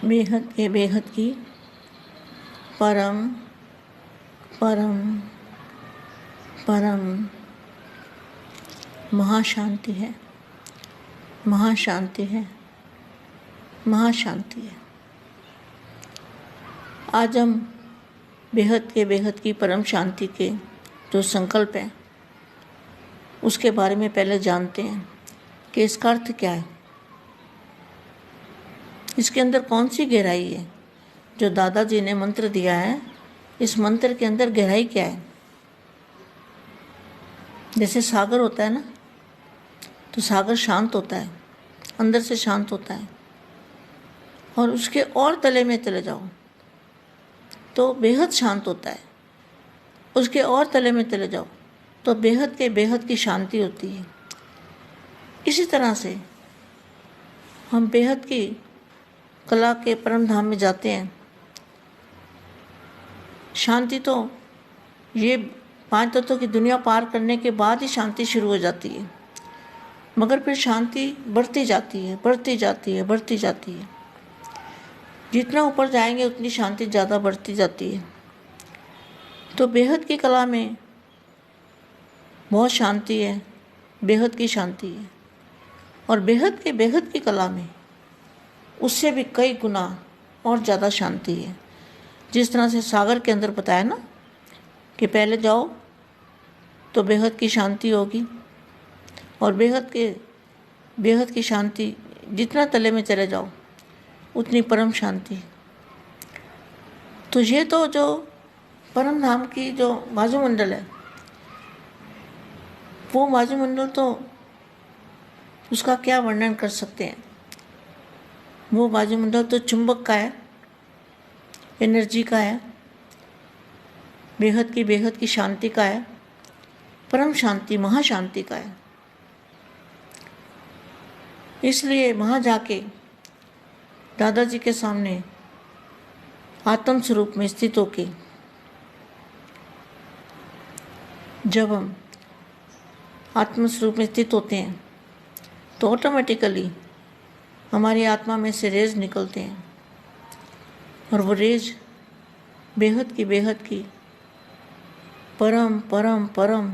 बेहद के बेहद की परम परम परम महाशांति है, महाशांति है, महाशांति है। आज हम बेहद के बेहद की परम शांति के जो संकल्प है उसके बारे में पहले जानते हैं कि इसका अर्थ क्या है, इसके अंदर कौन सी गहराई है। जो दादाजी ने मंत्र दिया है, इस मंत्र के अंदर गहराई क्या है। जैसे सागर होता है ना, तो सागर शांत होता है, अंदर से शांत होता है, और उसके और तले में चले जाओ तो बेहद शांत होता है, उसके और तले में चले जाओ तो बेहद के बेहद की शांति होती है। इसी तरह से हम बेहद की कला के परम धाम में जाते हैं। शांति तो ये 5 तत्वों की दुनिया पार करने के बाद ही शांति शुरू हो जाती है, मगर फिर शांति बढ़ती जाती है, बढ़ती जाती है, बढ़ती जाती है। जितना ऊपर जाएंगे उतनी शांति ज़्यादा बढ़ती जाती है। तो बेहद की कला में बहुत शांति है, बेहद की शांति है, और बेहद के बेहद की कला में उससे भी कई गुना और ज़्यादा शांति है। जिस तरह से सागर के अंदर बताया ना कि पहले जाओ तो बेहद की शांति होगी, और बेहद की शांति जितना तले में चले जाओ उतनी परम शांति। तो ये तो जो परम धाम की जो वायुमंडल है, वो वायुमंडल तो उसका क्या वर्णन कर सकते हैं। वो वायुमंडल तो चुंबक का है, एनर्जी का है, बेहद की शांति का है, परम शांति महाशांति का है। इसलिए वहाँ जाके दादाजी के सामने आत्म स्वरूप में स्थित होके जब हम आत्म स्वरूप में स्थित होते हैं तो ऑटोमेटिकली हमारी आत्मा में से रेज निकलते हैं, और वो रेज बेहद की परम परम परम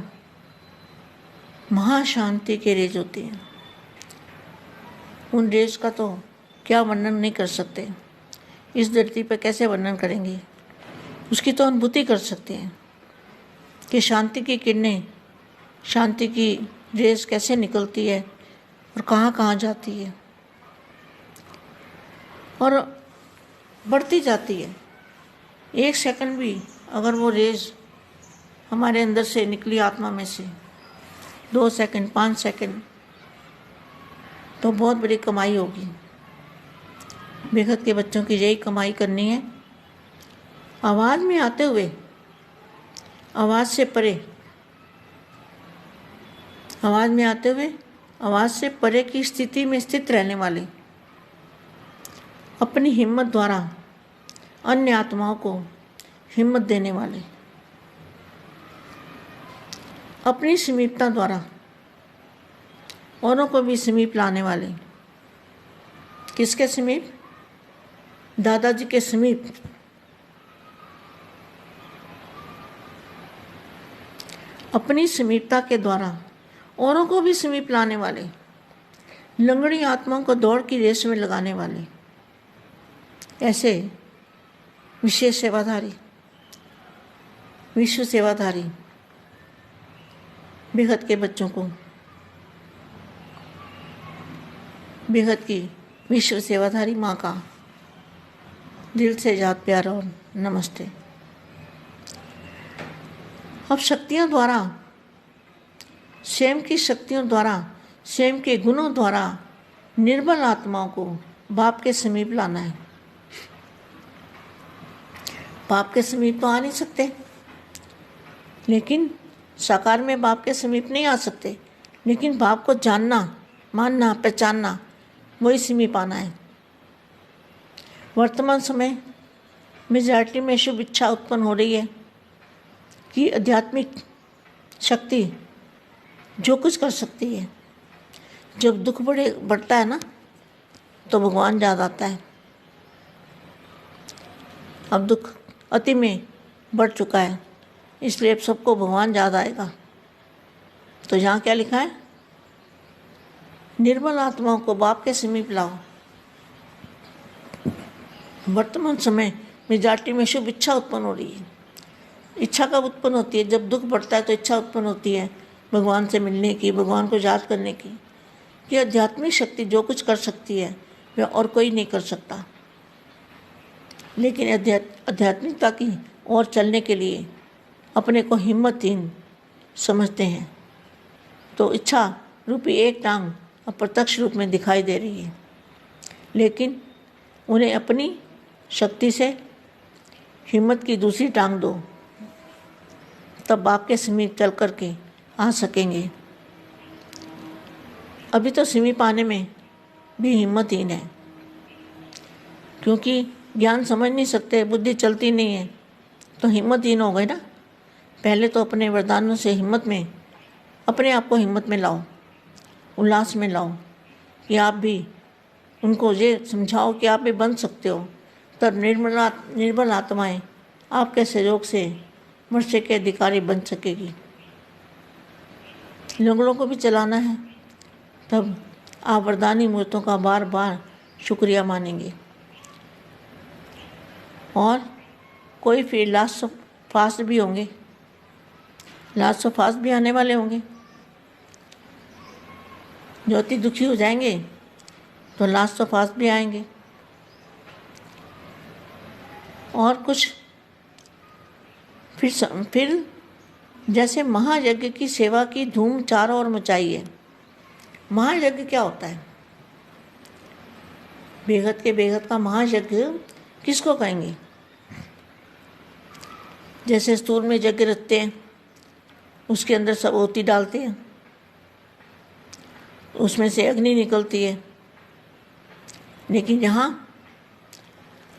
महाशांति के रेज होते हैं। उन रेज का तो क्या वर्णन नहीं कर सकते, इस धरती पर कैसे वर्णन करेंगे। उसकी तो अनुभूति कर सकते हैं कि शांति की किरणें, शांति की रेज कैसे निकलती है और कहाँ कहाँ जाती है और बढ़ती जाती है। 1 सेकंड भी अगर वो रेज हमारे अंदर से निकली आत्मा में से, 2 सेकंड 5 सेकंड, तो बहुत बड़ी कमाई होगी। बेहद के बच्चों की यही कमाई करनी है। आवाज़ में आते हुए आवाज़ से परे, आवाज़ में आते हुए आवाज़ से परे की स्थिति में स्थित रहने वाले, अपनी हिम्मत द्वारा अन्य आत्माओं को हिम्मत देने वाले, अपनी समीपता द्वारा औरों को भी समीप लाने वाले। किसके समीप? दादाजी के समीप। अपनी समीपता के द्वारा औरों को भी समीप लाने वाले, लंगड़ी आत्माओं को दौड़ की रेस में लगाने वाले, ऐसे विशेष सेवाधारी, विश्व सेवाधारी बेहद के बच्चों को, बेहद की विश्व सेवाधारी माँ का दिल से याद प्यार और नमस्ते। अब शक्तियों द्वारा, स्वयं की शक्तियों द्वारा, स्वयं के गुणों द्वारा निर्बल आत्माओं को बाप के समीप लाना है। बाप के समीप तो आ नहीं सकते, लेकिन साकार में बाप के समीप नहीं आ सकते, लेकिन बाप को जानना, मानना, पहचानना, वही समीप आना है। वर्तमान समय मेजॉरिटी में शुभ इच्छा उत्पन्न हो रही है कि आध्यात्मिक शक्ति जो कुछ कर सकती है। जब दुख बढ़ता है ना, तो भगवान याद आता है। अब दुख अति में बढ़ चुका है, इसलिए अब सबको भगवान याद आएगा। तो यहाँ क्या लिखा है? निर्मल आत्माओं को बाप के समीप लाओ। वर्तमान समय मेजॉरिटी में शुभ इच्छा उत्पन्न हो रही है। इच्छा कब उत्पन्न होती है? जब दुख बढ़ता है तो इच्छा उत्पन्न होती है भगवान से मिलने की, भगवान को याद करने की। ये आध्यात्मिक शक्ति जो कुछ कर सकती है वह और कोई नहीं कर सकता। लेकिन आध्यात्मिकता की ओर चलने के लिए अपने को हिम्मतहीन समझते हैं, तो इच्छा रूपी एक टांग अप्रत्यक्ष रूप में दिखाई दे रही है। लेकिन उन्हें अपनी शक्ति से हिम्मत की दूसरी टांग दो, तब बाप के समीप चल कर के आ सकेंगे। अभी तो समीप आने में भी हिम्मतहीन है, क्योंकि ज्ञान समझ नहीं सकते, बुद्धि चलती नहीं है, तो हिम्मतहीन हो गए ना। पहले तो अपने वरदानों से हिम्मत में, अपने आप को हिम्मत में लाओ, उल्लास में लाओ, कि आप भी उनको ये समझाओ कि आप भी बन सकते हो। तब निर्मल आत्माएं आपके सहयोग से मनुष्य के अधिकारी बन सकेगी। लंगड़ों को भी चलाना है, तब आप वरदानी मूर्तों का बार बार शुक्रिया मानेंगे। और कोई फिर लास्ट ऑफ फास्ट भी होंगे, लास्ट ऑफ फास्ट भी आने वाले होंगे। जो अति दुखी हो जाएंगे तो लास्ट ऑफ फास्ट भी आएंगे। और कुछ फिर जैसे महायज्ञ की सेवा की धूम चारों ओर मचाई है। महायज्ञ क्या होता है? बेहद के बेहद का महायज्ञ किसको कहेंगे? जैसे स्तूल में यज्ञ रखते हैं, उसके अंदर सब ओती डालते हैं, उसमें से अग्नि निकलती है। लेकिन यहाँ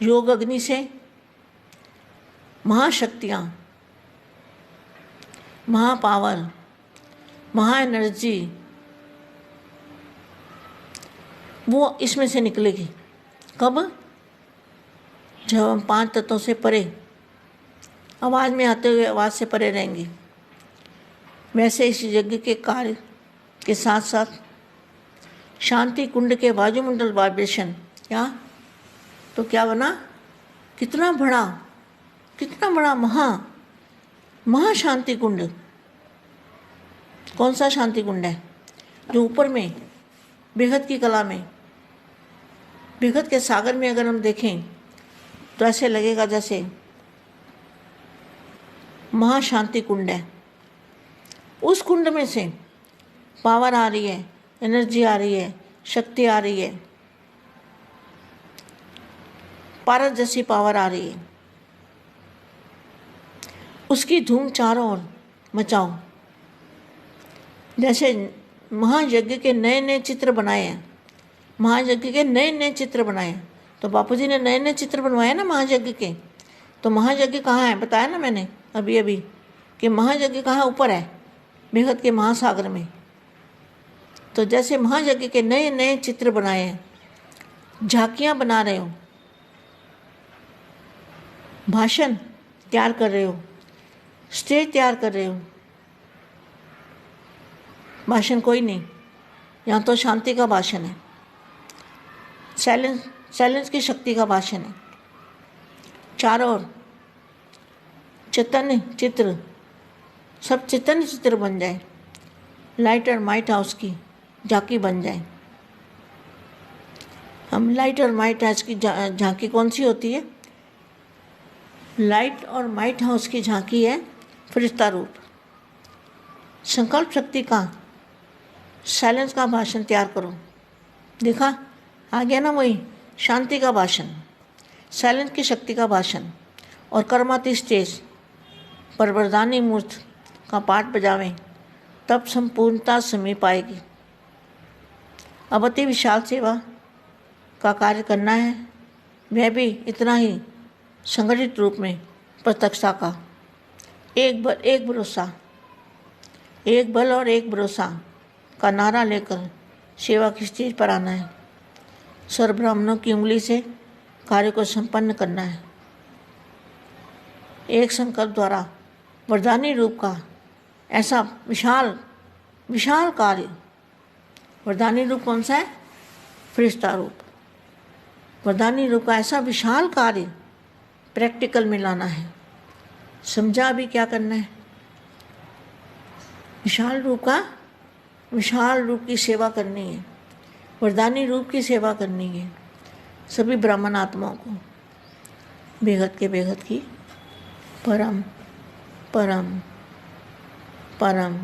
योग अग्नि से महाशक्तियाँ, महापावर, महा एनर्जी वो इसमें से निकलेगी। कब? जब हम 5 तत्वों से परे, आवाज़ में आते हुए आवाज़ से परे रहेंगे। वैसे इस यज्ञ के कार्य के साथ साथ शांति कुंड के वायुमंडल वाइब्रेशन, क्या तो क्या बना? कितना बड़ा महाशांति कुंड। कौन सा शांति कुंड है? जो ऊपर में बेहद की कला में, बेहद के सागर में अगर हम देखें तो ऐसे लगेगा जैसे महाशांति कुंड है। उस कुंड में से पावर आ रही है, एनर्जी आ रही है, शक्ति आ रही है, पारस जैसी पावर आ रही है। उसकी धूम चारों ओर मचाओ। जैसे महायज्ञ के नए नए चित्र बनाए हैं, महायज्ञ के नए नए चित्र बनाए हैं। तो बापूजी ने नए नए चित्र बनवाए ना महायज्ञ के। तो महायज्ञ कहाँ है? बताया ना मैंने अभी कि महायज्ञ कहाँ ऊपर है, बेहद के महासागर में। तो जैसे महायज्ञ के नए नए चित्र बनाए हैं, झांकियाँ बना रहे हो, भाषण तैयार कर रहे हो, स्टेज तैयार कर रहे हो। भाषण कोई नहीं, यहाँ तो शांति का भाषण है, साइलेंस की शक्ति का भाषण है। चारों ओर चैतन्य चित्र, सब चैतन्य चित्र बन जाए, लाइट और माइट हाउस की झांकी बन जाए। हम लाइट और माइट हाउस की झांकी कौन सी होती है? लाइट और माइट हाउस की झांकी है फरिश्ता रूप। संकल्प शक्ति का, साइलेंस का भाषण तैयार करो। देखा आ गया ना, वही शांति का भाषण, साइलेंस की शक्ति का भाषण। और कर्माती स्टेज पर वरदानी मूर्त का पाठ बजावें, तब संपूर्णता समीप आएगी। अब अति विशाल सेवा का कार्य करना है, वह भी इतना ही संगठित रूप में प्रत्यक्षता का। एक भरोसा, एक बल और एक भरोसा का नारा लेकर सेवा की स्टेज पर आना है। सर्व ब्राह्मणों की उंगली से कार्य को संपन्न करना है। एक संकल्प द्वारा वरदानी रूप का ऐसा विशाल विशाल कार्य, वरदानी रूप कौन सा है? फरिश्ता रूप। वरदानी रूप का ऐसा विशाल कार्य प्रैक्टिकल में लाना है। समझा अभी क्या करना है? विशाल रूप की सेवा करनी है, वरदानी रूप की सेवा करनी है सभी ब्राह्मण आत्माओं को। बेहद के बेहद की परम परम परम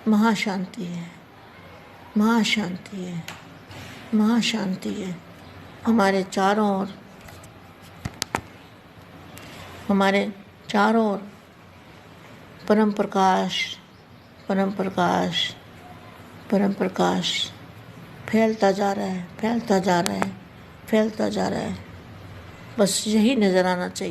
महाशांति है, महाशांति है, महाशांति है। हमारे चारों ओर परम प्रकाश, परम प्रकाश, परम प्रकाश फैलता जा रहा है, फैलता जा रहा है, फैलता जा रहा है। बस यही नज़र आना चाहिए।